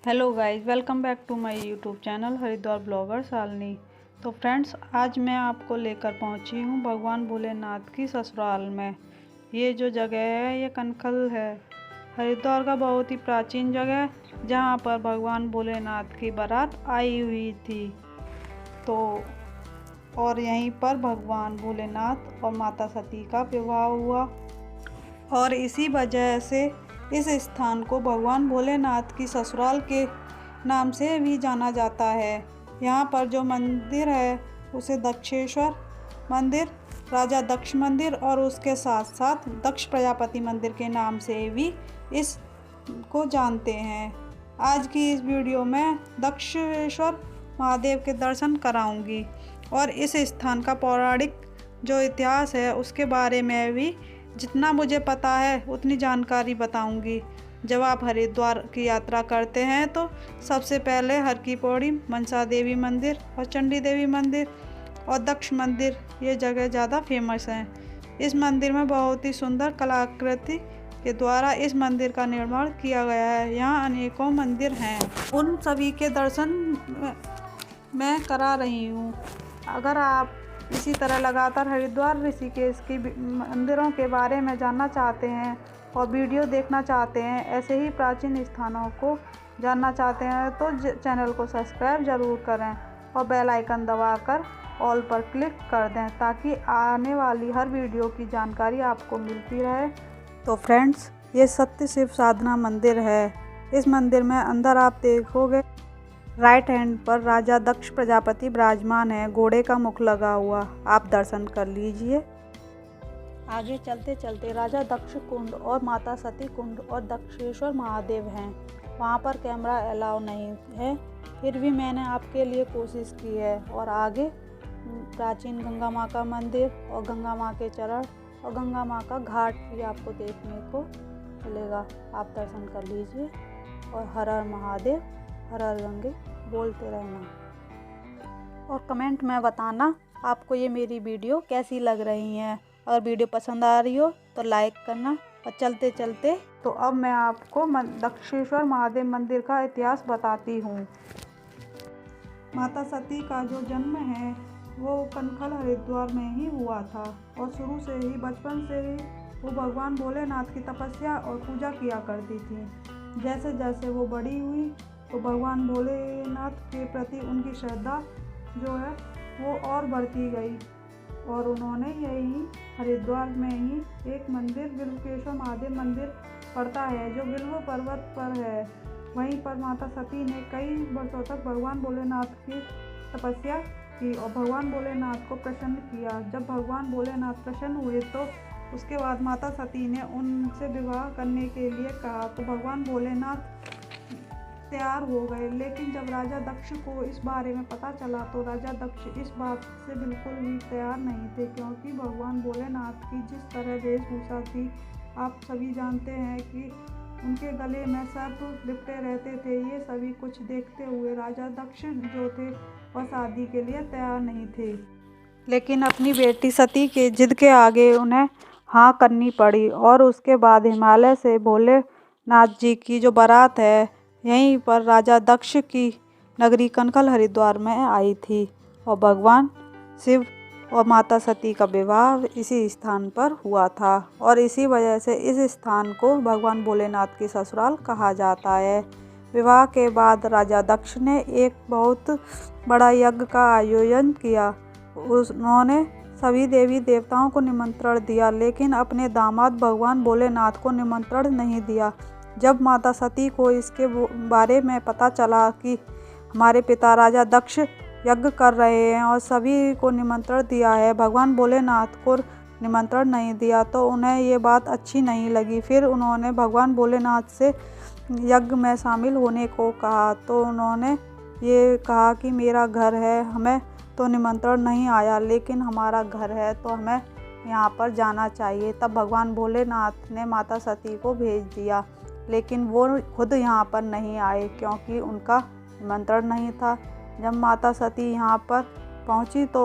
Hello guys, welcome back to my YouTube channel Haridwar blogger Shalini. तो friends, आज मैं आपको लेकर पहुंची हूं भगवान भोलेनाथ की ससुराल में। ये जो जगह है ये कनखल है, हरिद्वार का बहुत ही प्राचीन जगह जहां पर भगवान भोलेनाथ की बारात आई हुई थी। तो और यहीं पर भगवान भोलेनाथ और माता सती का विवाह हुआ और इसी वजह से इस स्थान को भगवान भोलेनाथ की ससुराल के नाम से भी जाना जाता है। यहाँ पर जो मंदिर है उसे दक्षेश्वर मंदिर, राजा दक्ष मंदिर और उसके साथ साथ दक्ष प्रजापति मंदिर के नाम से भी इस को जानते हैं। आज की इस वीडियो में दक्षेश्वर महादेव के दर्शन कराऊंगी और इस स्थान का पौराणिक जो इतिहास है उसके बारे में भी जितना मुझे पता है उतनी जानकारी बताऊंगी। जब आप हरिद्वार की यात्रा करते हैं तो सबसे पहले हर की पौड़ी, मनसा देवी मंदिर और चंडी देवी मंदिर और दक्ष मंदिर ये जगह ज़्यादा फेमस हैं। इस मंदिर में बहुत ही सुंदर कलाकृति के द्वारा इस मंदिर का निर्माण किया गया है। यहाँ अनेकों मंदिर हैं, उन सभी के दर्शन मैं करा रही हूँ। अगर आप इसी तरह लगातार हरिद्वार ऋषिकेश की मंदिरों के बारे में जानना चाहते हैं और वीडियो देखना चाहते हैं, ऐसे ही प्राचीन स्थानों को जानना चाहते हैं तो चैनल को सब्सक्राइब ज़रूर करें और बेल आइकन दबाकर ऑल पर क्लिक कर दें ताकि आने वाली हर वीडियो की जानकारी आपको मिलती रहे। तो फ्रेंड्स, ये सत्य शिव साधना मंदिर है। इस मंदिर में अंदर आप देखोगे राइट हैंड पर राजा दक्ष प्रजापति विराजमान है, घोड़े का मुख लगा हुआ। आप दर्शन कर लीजिए। आगे चलते चलते राजा दक्ष कुंड और माता सती कुंड और दक्षेश्वर महादेव हैं। वहाँ पर कैमरा अलाउ नहीं है, फिर भी मैंने आपके लिए कोशिश की है। और आगे प्राचीन गंगा माँ का मंदिर और गंगा माँ के चरण और गंगा माँ का घाट भी आपको देखने को मिलेगा। आप दर्शन कर लीजिए और हर हर महादेव, हर हर गंगे बोलते रहना और कमेंट में बताना आपको ये मेरी वीडियो कैसी लग रही है। अगर वीडियो पसंद आ रही हो तो लाइक करना। और चलते चलते तो अब मैं आपको दक्षेश्वर महादेव मंदिर का इतिहास बताती हूँ। माता सती का जो जन्म है वो कनखल हरिद्वार में ही हुआ था और शुरू से ही बचपन से ही वो भगवान भोलेनाथ की तपस्या और पूजा किया करती थी। जैसे जैसे वो बड़ी हुई तो भगवान भोलेनाथ के प्रति उनकी श्रद्धा जो है वो और बढ़ती गई और उन्होंने यही हरिद्वार में ही एक मंदिर बिल्वकेश्वर महादेव मंदिर पड़ता है जो बिल्व पर्वत पर है। वहीं पर माता सती ने कई वर्षों तक भगवान भोलेनाथ की तपस्या की और भगवान भोलेनाथ को प्रसन्न किया। जब भगवान भोलेनाथ प्रसन्न हुए तो उसके बाद माता सती ने उनसे विवाह करने के लिए कहा तो भगवान भोलेनाथ तैयार हो गए। लेकिन जब राजा दक्ष को इस बारे में पता चला तो राजा दक्ष इस बात से बिल्कुल भी तैयार नहीं थे, क्योंकि भगवान भोलेनाथ की जिस तरह वेशभूषा थी आप सभी जानते हैं कि उनके गले में सर्प लिपटे रहते थे। ये सभी कुछ देखते हुए राजा दक्ष जो थे वह शादी के लिए तैयार नहीं थे, लेकिन अपनी बेटी सती के जिद के आगे उन्हें हाँ करनी पड़ी। और उसके बाद हिमालय से भोलेनाथ जी की जो बारात है यहीं पर राजा दक्ष की नगरी कनखल हरिद्वार में आई थी और भगवान शिव और माता सती का विवाह इसी स्थान पर हुआ था और इसी वजह से इस स्थान को भगवान भोलेनाथ की ससुराल कहा जाता है। विवाह के बाद राजा दक्ष ने एक बहुत बड़ा यज्ञ का आयोजन किया। उन्होंने सभी देवी देवताओं को निमंत्रण दिया, लेकिन अपने दामाद भगवान भोलेनाथ को निमंत्रण नहीं दिया। जब माता सती को इसके बारे में पता चला कि हमारे पिता राजा दक्ष यज्ञ कर रहे हैं और सभी को निमंत्रण दिया है, भगवान भोलेनाथ को निमंत्रण नहीं दिया, तो उन्हें ये बात अच्छी नहीं लगी। फिर उन्होंने भगवान भोलेनाथ से यज्ञ में शामिल होने को कहा तो उन्होंने ये कहा कि मेरा घर है, हमें तो निमंत्रण नहीं आया, लेकिन हमारा घर है तो हमें यहाँ पर जाना चाहिए। तब भगवान भोलेनाथ ने माता सती को भेज दिया, लेकिन वो खुद यहाँ पर नहीं आए क्योंकि उनका निमंत्रण नहीं था। जब माता सती यहाँ पर पहुँची तो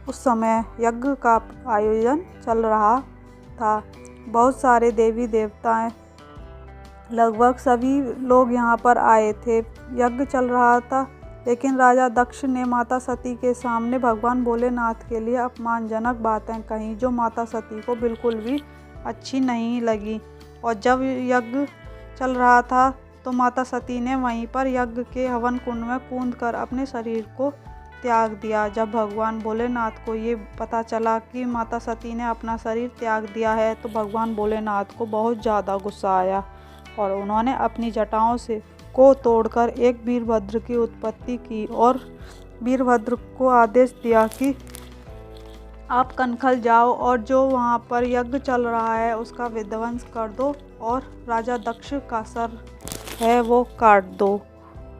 उस समय यज्ञ का आयोजन चल रहा था। बहुत सारे देवी देवताएं लगभग सभी लोग यहाँ पर आए थे। यज्ञ चल रहा था, लेकिन राजा दक्ष ने माता सती के सामने भगवान भोलेनाथ के लिए अपमानजनक बातें कहीं, जो माता सती को बिल्कुल भी अच्छी नहीं लगी। और जब यज्ञ चल रहा था तो माता सती ने वहीं पर यज्ञ के हवन कुंड में कूदकर अपने शरीर को त्याग दिया। जब भगवान भोलेनाथ को ये पता चला कि माता सती ने अपना शरीर त्याग दिया है, तो भगवान भोलेनाथ को बहुत ज़्यादा गुस्सा आया और उन्होंने अपनी जटाओं को तोड़कर एक वीरभद्र की उत्पत्ति की और वीरभद्र को आदेश दिया कि आप कनखल जाओ और जो वहाँ पर यज्ञ चल रहा है उसका विध्वंस कर दो और राजा दक्ष का सर है वो काट दो।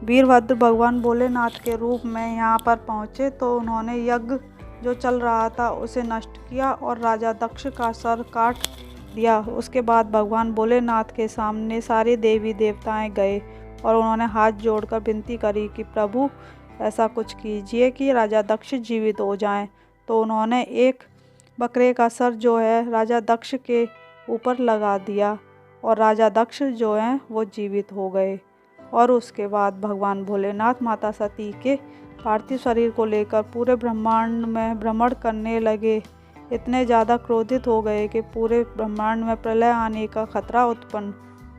वीरभद्र भगवान भोलेनाथ के रूप में यहाँ पर पहुँचे तो उन्होंने यज्ञ जो चल रहा था उसे नष्ट किया और राजा दक्ष का सर काट दिया। उसके बाद भगवान भोलेनाथ के सामने सारे देवी देवताएं गए और उन्होंने हाथ जोड़कर विनती करी कि प्रभु ऐसा कुछ कीजिए कि राजा दक्ष जीवित हो जाएं। तो उन्होंने एक बकरे का सर जो है राजा दक्ष के ऊपर लगा दिया और राजा दक्ष जो हैं वो जीवित हो गए। और उसके बाद भगवान भोलेनाथ माता सती के पार्थिव शरीर को लेकर पूरे ब्रह्मांड में भ्रमण करने लगे। इतने ज़्यादा क्रोधित हो गए कि पूरे ब्रह्मांड में प्रलय आने का खतरा उत्पन्न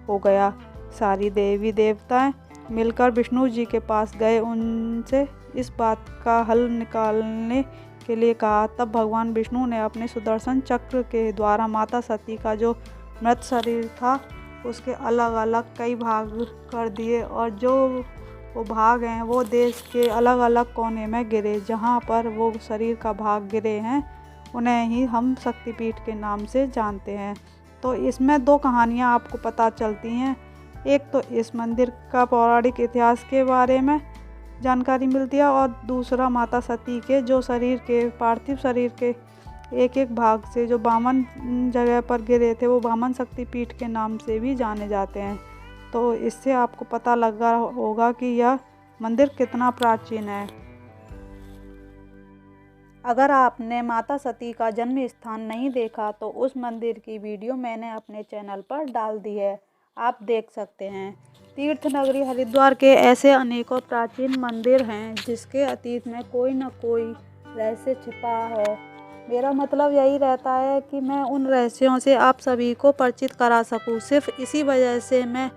हो गया। सारी देवी देवताएं मिलकर विष्णु जी के पास गए, उनसे इस बात का हल निकालने के लिए कहा। तब भगवान विष्णु ने अपने सुदर्शन चक्र के द्वारा माता सती का जो मृत शरीर था उसके अलग अलग कई भाग कर दिए और जो वो भाग हैं वो देश के अलग अलग कोने में गिरे। जहाँ पर वो शरीर का भाग गिरे हैं उन्हें ही हम शक्तिपीठ के नाम से जानते हैं। तो इसमें दो कहानियाँ आपको पता चलती हैं। एक तो इस मंदिर का पौराणिक इतिहास के बारे में जानकारी मिलती है और दूसरा माता सती के जो शरीर के पार्थिव शरीर के एक एक भाग से जो बामन जगह पर गिरे थे वो बामन शक्तिपीठ के नाम से भी जाने जाते हैं। तो इससे आपको पता लगा होगा कि यह मंदिर कितना प्राचीन है। अगर आपने माता सती का जन्म स्थान नहीं देखा तो उस मंदिर की वीडियो मैंने अपने चैनल पर डाल दी है, आप देख सकते हैं। तीर्थ नगरी हरिद्वार के ऐसे अनेकों प्राचीन मंदिर हैं जिसके अतीत में कोई न कोई रहस्य छिपा है। मेरा मतलब यही रहता है कि मैं उन रहस्यों से आप सभी को परिचित करा सकूं। सिर्फ इसी वजह से मैं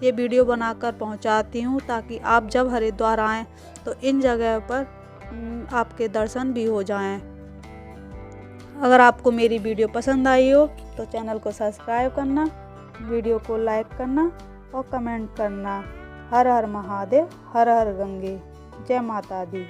ये वीडियो बनाकर पहुंचाती हूं ताकि आप जब हरिद्वार आएँ तो इन जगह पर आपके दर्शन भी हो जाएं। अगर आपको मेरी वीडियो पसंद आई हो तो चैनल को सब्सक्राइब करना, वीडियो को लाइक करना और कमेंट करना। हर हर महादेव, हर हर गंगे, जय माता दी।